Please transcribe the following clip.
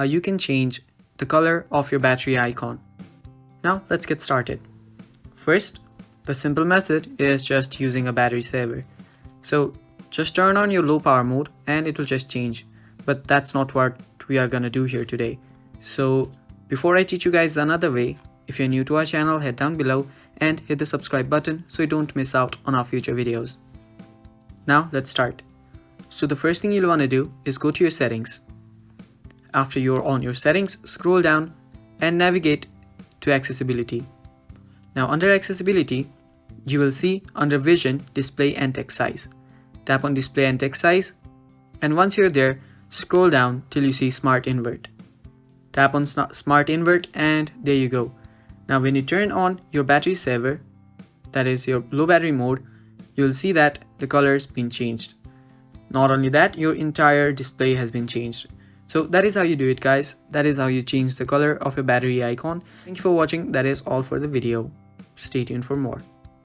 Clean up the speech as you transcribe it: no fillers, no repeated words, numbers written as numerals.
how you can change the color of your battery icon. Now let's get started. First, the simple method is just using a battery saver. So just turn on your low power mode and it will just change. But that's not what we are gonna do here today. So before I teach you guys another way, if you're new to our channel, head down below and hit the subscribe button so you don't miss out on our future videos. Now let's start. So the first thing you'll want to do is go to your settings. After you're on your settings, scroll down and navigate to accessibility. Now under accessibility, you will see under vision, display and text size. Tap on display and text size, and once you're there, scroll down till you see smart invert. Tap on smart invert and there you go. Now when you turn on your battery saver, that is your low battery mode, you'll see that the color's been changed. Not only that, your entire display has been changed. So that is how you do it, guys. That is how you change the color of your battery icon. Thank you for watching. That is all for the video. Stay tuned for more.